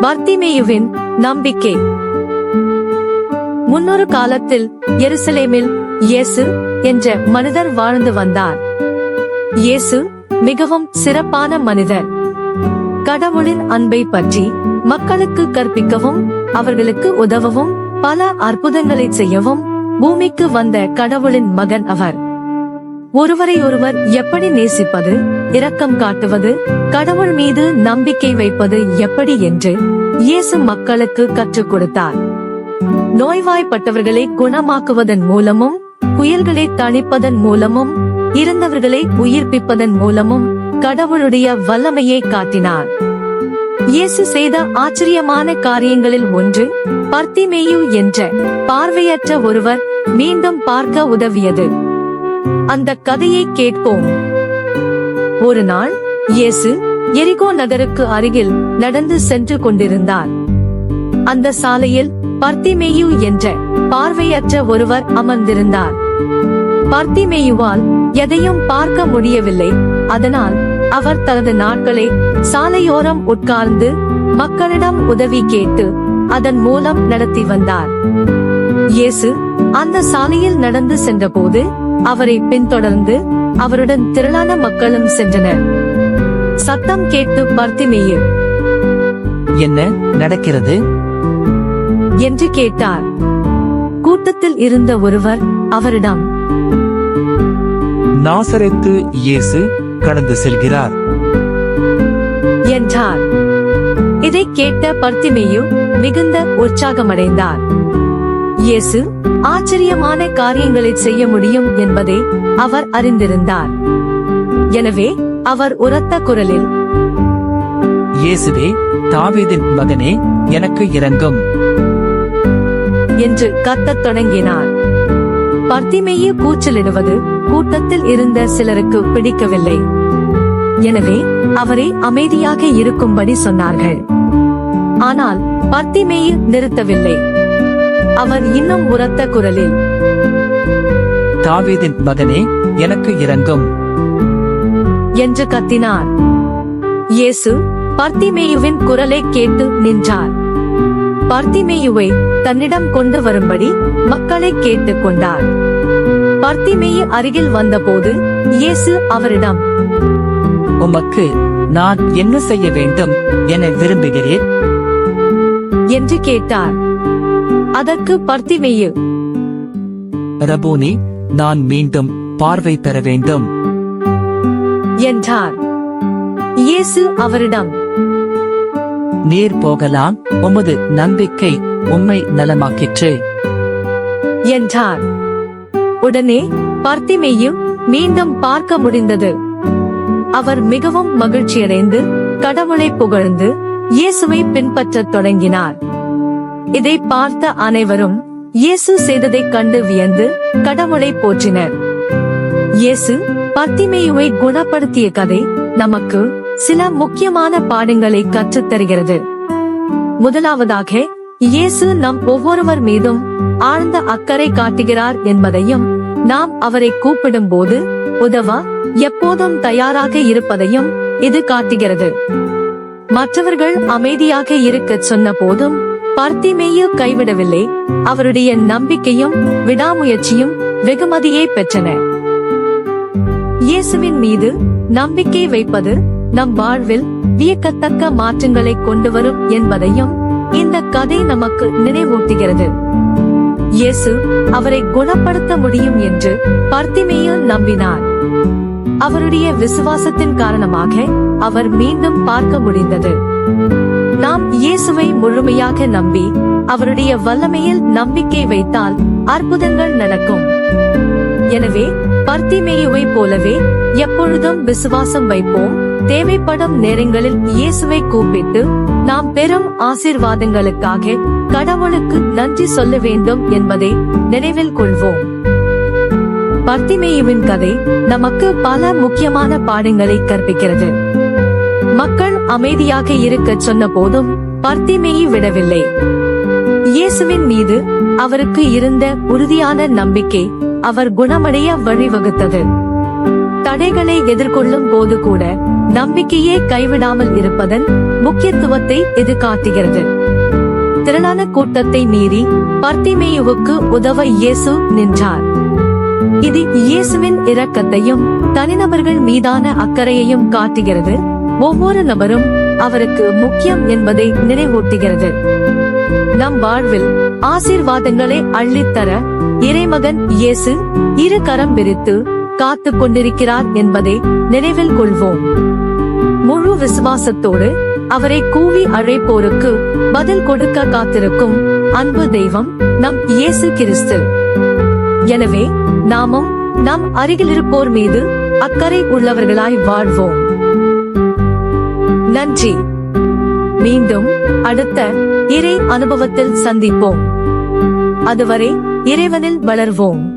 பர்த்திமேயுவின் நம்பிக்கை. முன்னொரு காலத்தில் எருசலேமில் இயேசு என்ற மனிதர் வாழ்ந்து வந்தார். இயேசு மிகவும் சிறப்பான மனிதர். கடவுளின் அன்பை பற்றி மக்களுக்கு கற்பிக்கவும் அவர்களுக்கு உதவவும் பல அற்புதங்களை செய்யவும் பூமிக்கு வந்த கடவுளின் மகன் அவர். ஒருவரை ஒருவர் எப்படி நேசிப்பது, இரக்கம் காட்டுவது, கடவுள் மீது நம்பிக்கை வைப்பது எப்படி என்று இயேசு மக்களுக்கு கற்றுக் கொடுத்தார். நோய்வாய்ப்பட்டவர்களை குணமாக்குவதன் மூலமும், புயல்களை தணிப்பதன் மூலமும், இறந்தவர்களை உயிர்ப்பிப்பதன் மூலமும் கடவுளுடைய வல்லமையை காட்டினார். இயேசு செய்த ஆச்சரியமான காரியங்களில் ஒன்று பர்த்திமேயு என்ற பார்வையற்ற ஒருவர் மீண்டும் பார்க்க உதவியது. அந்த கதையை கேட்போம். ஒரு நாள் இயேசு எரிகோ நகருக்கு அருகில் நடந்து சென்று கொண்டிருந்தார். அந்த சாலையில் பர்த்திமேயு என்ற பார்வையற்ற ஒருவர் அமர்ந்திருந்தார். பர்த்திமேயுவால் எதையும் பார்க்க முடியவில்லை. அதனால் அவர் தனது நாட்களை சாலையோரம் உட்கார்ந்து மக்களிடம் உதவி கேட்டு அதன் மூலம் நடத்தி வந்தார். இயேசு அந்த சாலையில் நடந்து சென்றபோது அவரை பின்தொடர்ந்து அவருடன் திரளான மக்களும் சென்றனர். சத்தம் கேட்டு பர்த்திமேயு, என்ன நடக்கிறது என்று கேட்டார். கூட்டத்தில் இருந்த ஒருவர் அவரிடம், நாசரேத்து இயேசு கடந்து செல்கிறார் என்றார். இதை கேட்ட பர்த்திமேயு மிகுந்த உற்சாகமடைந்தார். இயேசு ஆச்சரியமான காரியங்களை செய்ய முடியும் என்பதை அவர் அறிந்திருந்தார். எனவே அவர் உரத்த குரலில், இயேசுவே, தாவீதின் மகனே, எனக்கு இரங்கும் என்று கத்தத் தொடங்கினார். பர்த்திமேயு கூச்சலிடுவது கூட்டத்தில் இருந்த சிலருக்கு பிடிக்கவில்லை. எனவே அவரை அமைதியாக இருக்கும்படி சொன்னார்கள். ஆனால் பர்த்திமேயு நிறுத்தவில்லை. அவர் இன்னும் உரத்த குரலில், தாவீதின் மகனே, எனக்கு இரங்கும் என்று கத்தினார். இயேசு பர்த்திமேயுவின் குரலை கேட்டு நின்றார். பர்த்திமேயுவை தன்னிடம் கொண்டு வரும்படி மக்களை கேட்டுக் கொண்டார். பர்த்திமேயு அருகில் வந்தபோது இயேசு அவரிடம், உமக்கு நான் என்ன செய்ய வேண்டும் என விரும்புகிறேன் என்று கேட்டார். அதற்கு பர்த்திமேயு, ரபூனி, நான் மீண்டும் பார்வை பெற வேண்டும் என்றார். இயேசு அவரிடம், நீர் போகலாம், உமது நம்பிக்கை உம்மை நலமாக்கிற்று என்றார். உடனே பர்த்திமேயு மீண்டும் பார்க்க முடிந்தது. அவர் மிகவும் மகிழ்ச்சியடைந்து கடவுளை புகழ்ந்து இயேசுவை பின்பற்றத் தொடங்கினார். இதை பார்த்த அனைவரும் இயேசு செய்ததைக் கண்டு வியந்து கடவுளை போற்றினர். இயேசு பர்த்திமேயுவை குணப்படுத்திய கதை நமக்கு சில முக்கியமான பாடங்களை கற்றுத் தருகிறது. முதலாவதாக, இயேசு நம் ஒவ்வொருவர் மீதும் ஆழ்ந்த அக்கறை காட்டுகிறார் என்பதையும், நாம் அவரை கூப்பிடும் போது உதவ எப்போதும் தயாராக இருப்பதையும் இது காட்டுகிறது. மற்றவர்கள் அமைதியாக இருக்கச் சொன்ன போதும் பர்த்திமேயு கைவிடவில்லை. அவருடைய நம்பிக்கையும் விடாமுயற்சியும் வெகுமதியை பெற்றன. இயேசுவின் மீது நம்பிக்கை வைப்பது நம் வாழ்வில் வியக்கத்தக்க மாற்றங்களை கொண்டு வரும் என்பதையும் இந்த கதை நமக்கு நினைவூட்டுகிறது. இயேசு அவரை குணப்படுத்த முடியும் என்று பர்த்திமேயு நம்பினார். அவருடைய விசுவாசத்தின் காரணமாக அவர் மீண்டும் பார்க்க முடிந்தது. நாம் இயேசுவை முழுமையாக நம்பி அவருடைய வல்லமையில் நம்பிக்கை வைத்தால் அற்புதங்கள் நடக்கும். எனவே பர்த்திமேயுவை போலவே எப்பொழுதும் விசுவாசம் வைப்போம். தேவைப்படும் நேரங்களில் இயேசுவை கூப்பிட்டு நாம் பெறும் ஆசீர்வாதங்களுக்காக கடவுளுக்கு நன்றி சொல்ல வேண்டும் என்பதை நினைவில் கொள்வோம். பர்த்திமேயுவின் கதை நமக்கு பல முக்கியமான பாடங்களை கற்பிக்கிறது. மக்கள் அமைதியாக இருக்கச் சொன்ன போதும் பர்த்திமேயு விடவில்லை. இயேசுவின் மீது அவருக்கு இருந்த உறுதியான நம்பிக்கை அவர் குணமடைய வழிவகுத்தது. தடைகளை எதிர்கொள்ளும் போது கூட நம்பிக்கையே கைவிடாமல் இருப்பதன் முக்கியத்துவத்தை இது காட்டுகிறது. திரளான கூட்டத்தை மீறி பர்த்திமேயுவுக்கு உதவ இயேசு நின்றார். இது இயேசுவின் இரக்கத்தையும் தனிநபர்கள் மீதான அக்கறையையும் காட்டுகிறது. ஒவ்வொரு நபரும் அவருக்கு முக்கியம் என்பதை நினைவூட்டுகிறது. நம் வாழ்வில் ஆசீர்வாதங்களை அள்ளித்தர இறைமகன் இயேசு இரு கரம் விரித்து காத்துக் கொண்டிருக்கிறார் என்பதை நினைவில் கொள்வோம். முழு விசுவாசத்தோடு அவரை கூவி அழைப்போருக்கு பதில் கொடுக்க காத்திருக்கும் அன்பு தெய்வம் நம் இயேசு கிறிஸ்து. எனவே நாமும் நம் அருகிலிருப்போர் மீது அக்கறை உள்ளவர்களாய் வாழ்வோம். நன்றி. மீண்டும் அடுத்த இறை அனுபவத்தில் சந்திப்போம். அதுவரை இறைவனில் வளர்வோம்.